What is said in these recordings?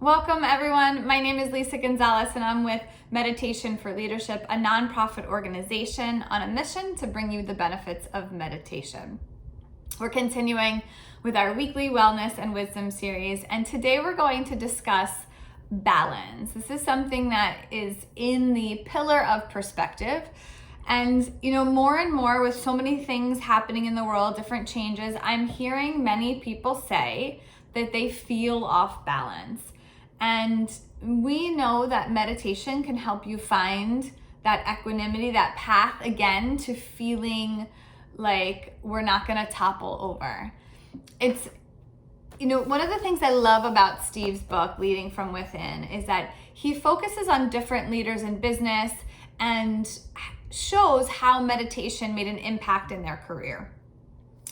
Welcome everyone. My name is Lisa Gonzalez and I'm with Meditation for Leadership, a nonprofit organization on a mission to bring you the benefits of meditation. We're continuing with our weekly wellness and wisdom series, and today we're going to discuss balance. This is something that is in the pillar of perspective. And more and more with so many things happening in the world, different changes, I'm hearing many people say that they feel off balance. And we know that meditation can help you find that equanimity, that path again to feeling like we're not going to topple over. It's, one of the things I love about Steve's book, Leading from Within, is that he focuses on different leaders in business and shows how meditation made an impact in their career.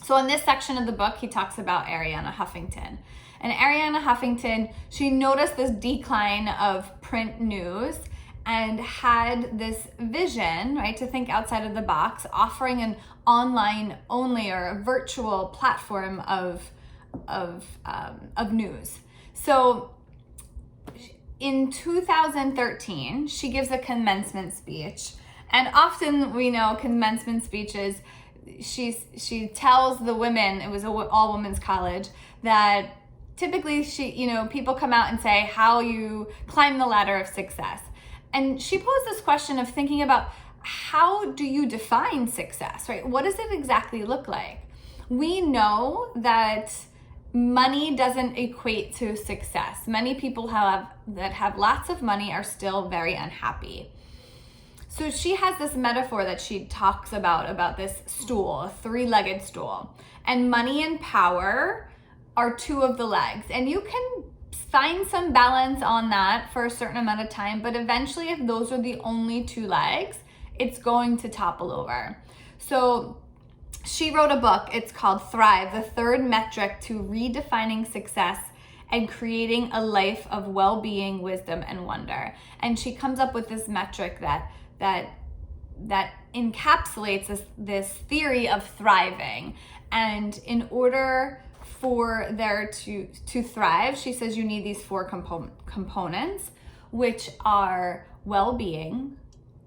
So in this section of the book, he talks about Arianna Huffington. And Arianna Huffington, she noticed this decline of print news and had this vision, right, to think outside of the box, offering an online only or a virtual platform of news. So in 2013, she gives a commencement speech. And often we know commencement speeches, she tells the women, it was an all women's college, that typically people come out and say how you climb the ladder of success. And she posed this question of thinking about, how do you define success, right? What does it exactly look like? We know that money doesn't equate to success. Many people that have lots of money are still very unhappy. So she has this metaphor that she talks about this stool, a three-legged stool. And money and power are two of the legs. And you can find some balance on that for a certain amount of time, but eventually if those are the only two legs, it's going to topple over. So she wrote a book, it's called Thrive, the third metric to redefining success and creating a life of well-being, wisdom, and wonder. And she comes up with this metric that encapsulates this theory of thriving. And in order for there to thrive, she says you need these four components, which are well-being,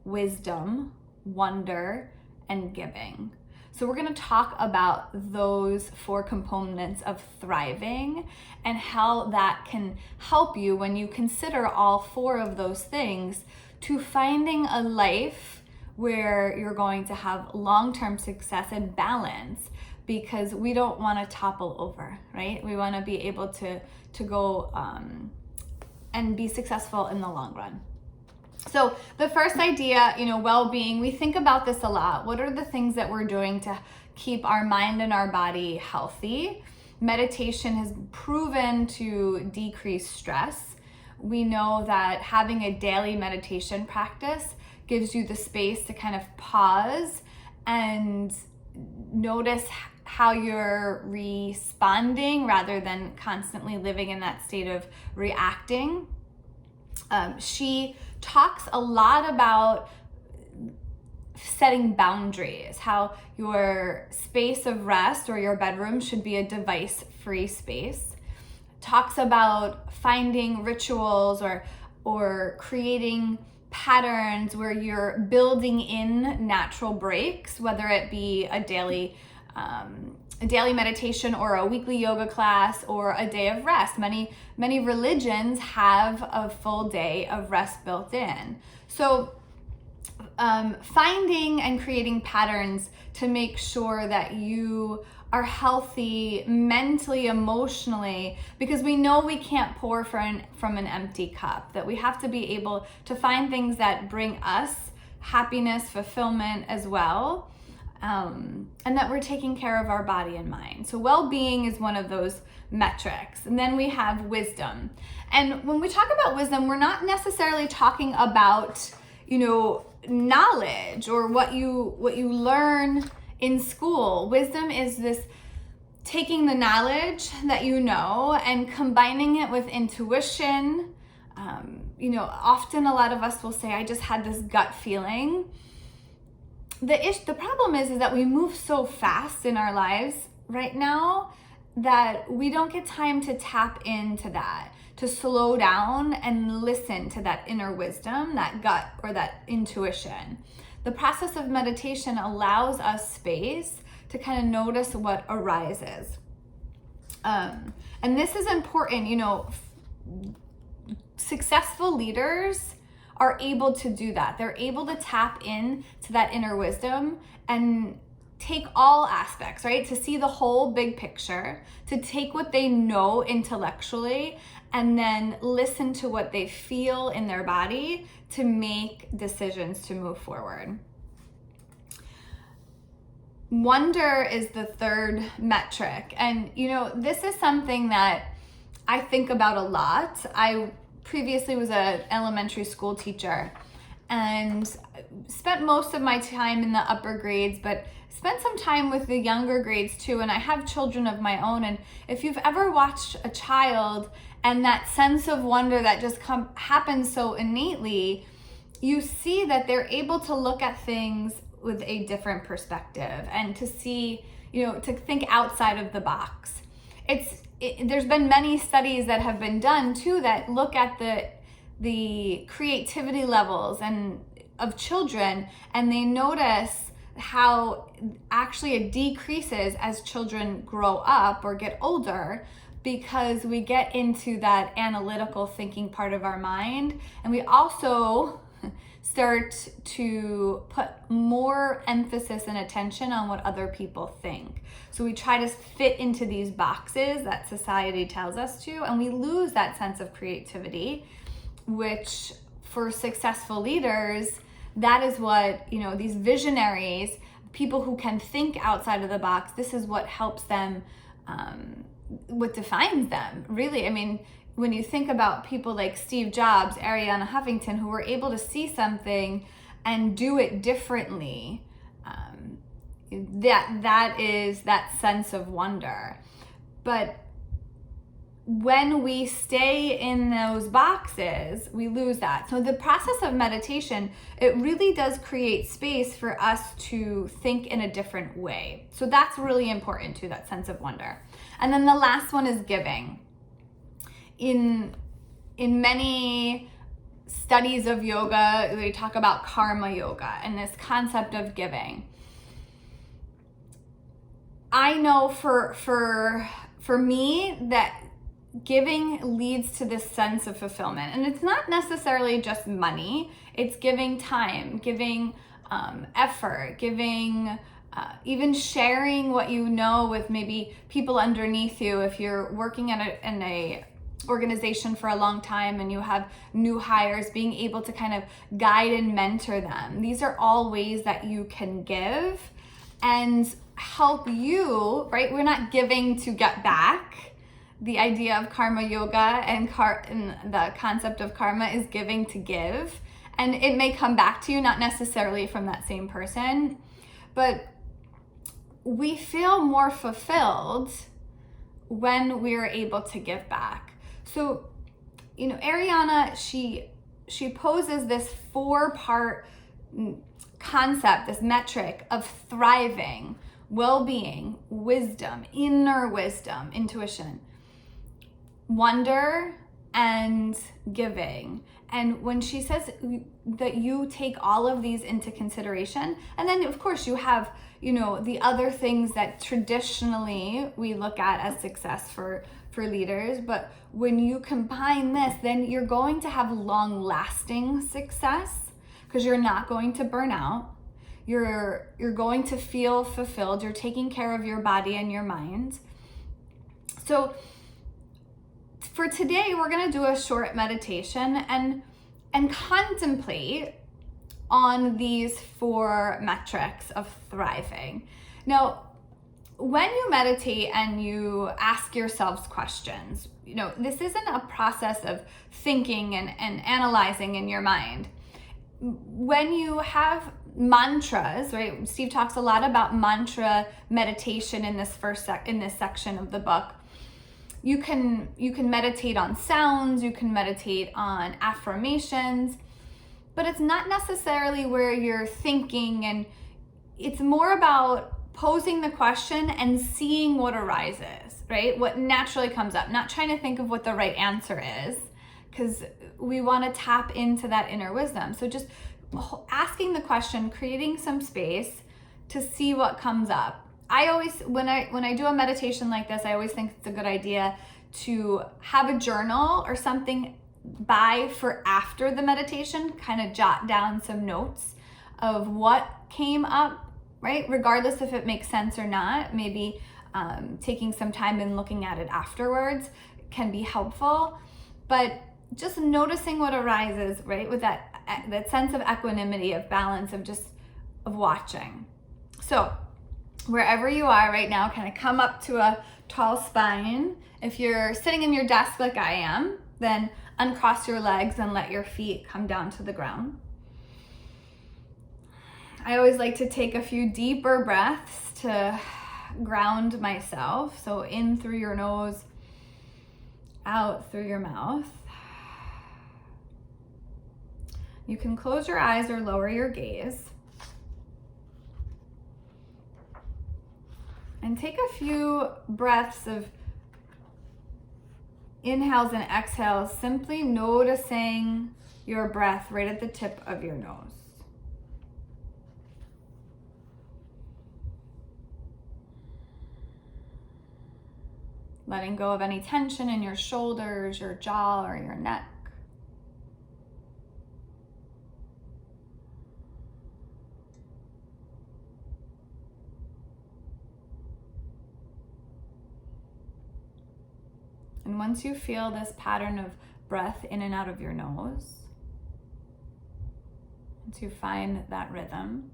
wisdom, wonder, and giving. So we're going to talk about those four components of thriving and how that can help you when you consider all four of those things to finding a life where you're going to have long-term success and balance, because we don't want to topple over, right? We want to be able to go and be successful in the long run. So the first idea, well-being, we think about this a lot. What are the things that we're doing to keep our mind and our body healthy? Meditation has proven to decrease stress. We know that having a daily meditation practice gives you the space to kind of pause and notice how you're responding rather than constantly living in that state of reacting. She talks a lot about setting boundaries, how your space of rest or your bedroom should be a device-free space. Talks about finding rituals or creating patterns where you're building in natural breaks, whether it be a daily meditation or a weekly yoga class or a day of rest. Many religions have a full day of rest built in. So finding and creating patterns to make sure that you are healthy mentally, emotionally, because we know we can't pour from an empty cup, that we have to be able to find things that bring us happiness, fulfillment as well. And that we're taking care of our body and mind. So well-being is one of those metrics. And then we have wisdom. And when we talk about wisdom, we're not necessarily talking about, knowledge or what you learn in school. Wisdom is this taking the knowledge that you know and combining it with intuition. Often a lot of us will say, I just had this gut feeling. The problem is that we move so fast in our lives right now that we don't get time to tap into that, to slow down and listen to that inner wisdom, that gut or that intuition. The process of meditation allows us space to kind of notice what arises. And this is important, successful leaders are able to do that. They're able to tap in to that inner wisdom and take all aspects, right? To see the whole big picture, to take what they know intellectually and then listen to what they feel in their body to make decisions to move forward. Wonder is the third metric. And, this is something that I think about a lot. I previously was an elementary school teacher and spent most of my time in the upper grades, but spent some time with the younger grades too. And I have children of my own. And if you've ever watched a child and that sense of wonder that just happens so innately, you see that they're able to look at things with a different perspective and to see, to think outside of the box. There's been many studies that have been done too that look at the creativity levels of children, and they notice how actually it decreases as children grow up or get older, because we get into that analytical thinking part of our mind, and we also start to put more emphasis and attention on what other people think. So we try to fit into these boxes that society tells us to, and we lose that sense of creativity, which for successful leaders, that is what, these visionaries, people who can think outside of the box, this is what helps them, what defines them, really. I mean, when you think about people like Steve Jobs, Arianna Huffington, who were able to see something and do it differently, that is that sense of wonder. But when we stay in those boxes, we lose that. So the process of meditation, it really does create space for us to think in a different way. So that's really important too, that sense of wonder. And then the last one is giving. In many studies of yoga, they talk about karma yoga and this concept of giving. I know for me that giving leads to this sense of fulfillment, and it's not necessarily just money. It's giving time, giving effort, giving even sharing what you know with maybe people underneath you. If you're working in a organization for a long time and you have new hires, being able to kind of guide and mentor them. These are all ways that you can give and help you, right? We're not giving to get back. The idea of karma yoga and the concept of karma is giving to give. And it may come back to you, not necessarily from that same person, but we feel more fulfilled when we're able to give back. So, Arianna, she poses this 4-part concept, this metric of thriving, well-being, wisdom, inner wisdom, intuition, wonder, and giving. And when she says that you take all of these into consideration, and then of course you have, the other things that traditionally we look at as success for leaders, but when you combine this, then you're going to have long-lasting success because you're not going to burn out. You're going to feel fulfilled. You're taking care of your body and your mind. So for today, we're going to do a short meditation and contemplate on these 4 metrics of thriving. Now, when you meditate and you ask yourselves questions, this isn't a process of thinking and analyzing in your mind. When you have mantras, right? Steve talks a lot about mantra meditation in this in this section of the book. You can meditate on sounds, you can meditate on affirmations, but it's not necessarily where you're thinking, and it's more about posing the question and seeing what arises, right? What naturally comes up, not trying to think of what the right answer is, because we want to tap into that inner wisdom. So just asking the question, creating some space to see what comes up. I always, when I do a meditation like this, I always think it's a good idea to have a journal or something by for after the meditation, kind of jot down some notes of what came up, right? Regardless if it makes sense or not, maybe taking some time and looking at it afterwards can be helpful. But just noticing what arises, right? With that sense of equanimity, of balance, of watching. So wherever you are right now, kind of come up to a tall spine. If you're sitting in your desk like I am, then uncross your legs and let your feet come down to the ground. I always like to take a few deeper breaths to ground myself. So in through your nose, out through your mouth. You can close your eyes or lower your gaze. And take a few breaths of inhales and exhales, simply noticing your breath right at the tip of your nose. Letting go of any tension in your shoulders, your jaw, or your neck. And once you feel this pattern of breath in and out of your nose, once you find that rhythm,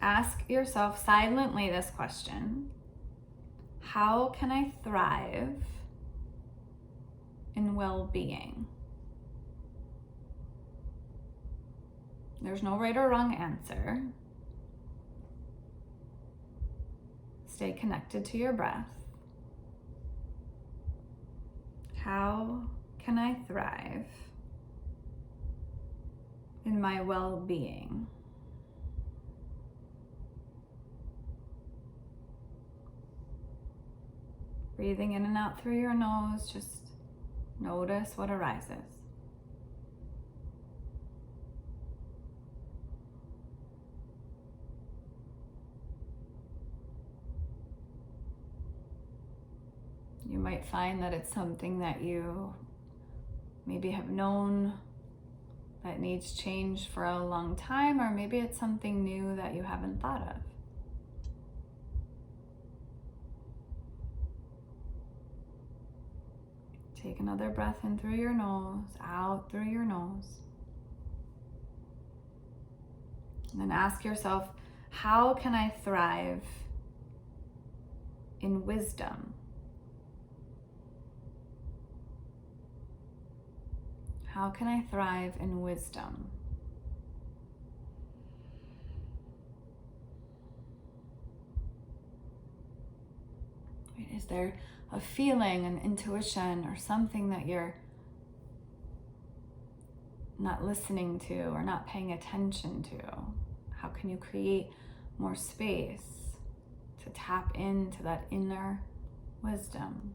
ask yourself silently this question: how can I thrive in well-being? There's no right or wrong answer. Stay connected to your breath. How can I thrive in my well-being? Breathing in and out through your nose, just notice what arises. You might find that it's something that you maybe have known that needs change for a long time, or maybe it's something new that you haven't thought of. Take another breath in through your nose, out through your nose. And then ask yourself, how can I thrive in wisdom? How can I thrive in wisdom? Is there a feeling, an intuition, or something that you're not listening to or not paying attention to? How can you create more space to tap into that inner wisdom?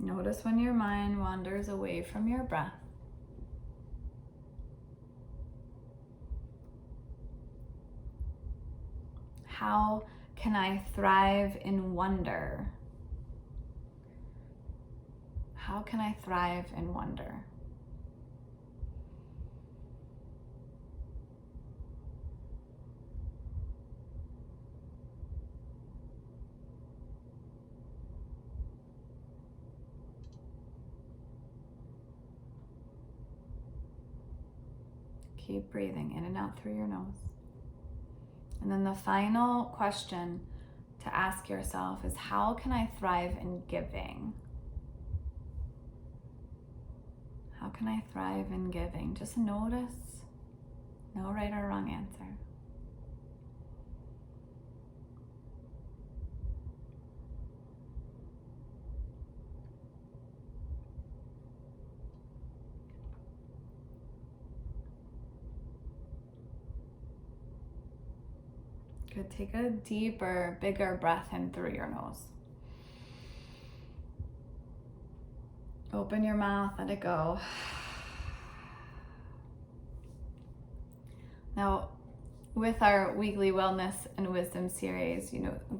Notice when your mind wanders away from your breath. How can I thrive in wonder? How can I thrive in wonder? Keep breathing in and out through your nose. And then the final question to ask yourself is, how can I thrive in giving? How can I thrive in giving? Just notice. No right or wrong answer. Good. Take a deeper, bigger breath in through your nose. Open your mouth, let it go. Now, with our weekly wellness and wisdom series,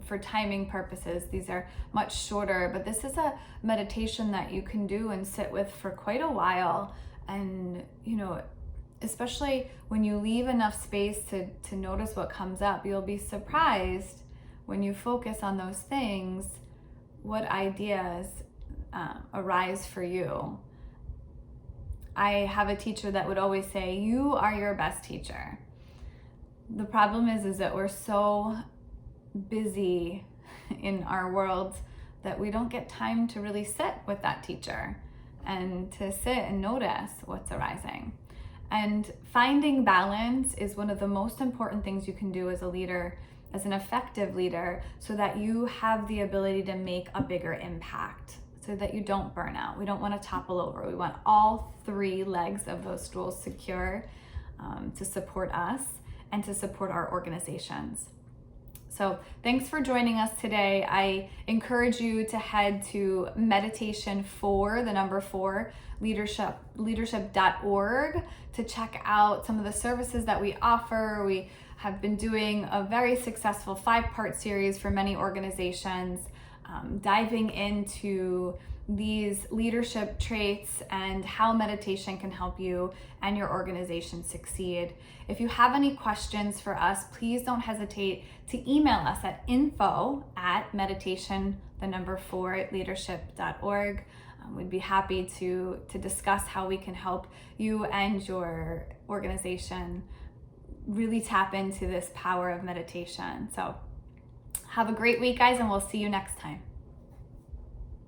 for timing purposes, these are much shorter, but this is a meditation that you can do and sit with for quite a while. And, especially when you leave enough space to notice what comes up, you'll be surprised when you focus on those things, what ideas arise for you. I have a teacher that would always say, you are your best teacher. The problem is that we're so busy in our world that we don't get time to really sit with that teacher and to sit and notice what's arising. And finding balance is one of the most important things you can do as a leader, as an effective leader, so that you have the ability to make a bigger impact, so that you don't burn out. We don't want to topple over. We want all 3 legs of those stools secure to support us and to support our organizations. So thanks for joining us today. I encourage you to head to leadership.org to check out some of the services that we offer. We have been doing a very successful 5-part series for many organizations, diving into these leadership traits and how meditation can help you and your organization succeed. If you have any questions for us, please don't hesitate to email us at info@meditation4leadership.org. We'd be happy to discuss how we can help you and your organization really tap into this power of meditation. So have a great week, guys, and we'll see you next time.